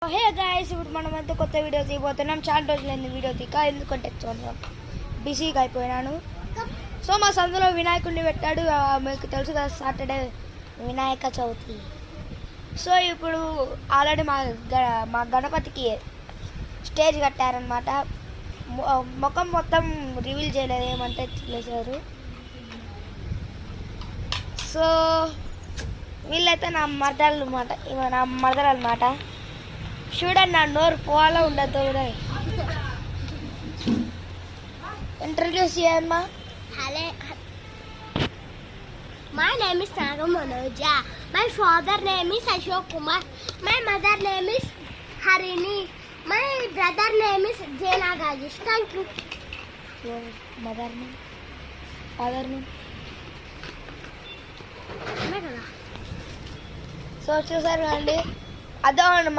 Hey guys, ఇప్పుడు మనం అయితే కొత్త వీడియో తీయబోతున్నాం. చాలా రోజులైంది వీడియో తీక, ఎందుకంటే బిజీగా అయిపోయినాను. సో మా సందులో వినాయకుడిని పెట్టాడు. మీకు తెలుసు కదా, సాటర్డే వినాయక చవితి. సో ఇప్పుడు ఆల్రెడీ మా గణపతికి స్టేజ్ కట్టారనమాట. ముఖం మొత్తం రివీల్ చేయలేదు, ఏమంటే చేశారు. సో వీళ్ళైతే నా మరదలు అనమాట, నా మరదలు అనమాట. చూడండి, నా నోరు పోవాలో ఉండదు. ఇంట్రడ్యూస్ చేయమ్మా. Hello. My name is Naga Manoja. My father name is Ashok Kumar. My mother name is Harini. My brother name is Jena Gajesh. Thank you. Your mother name? Father name? So చూసారు అండి, అదో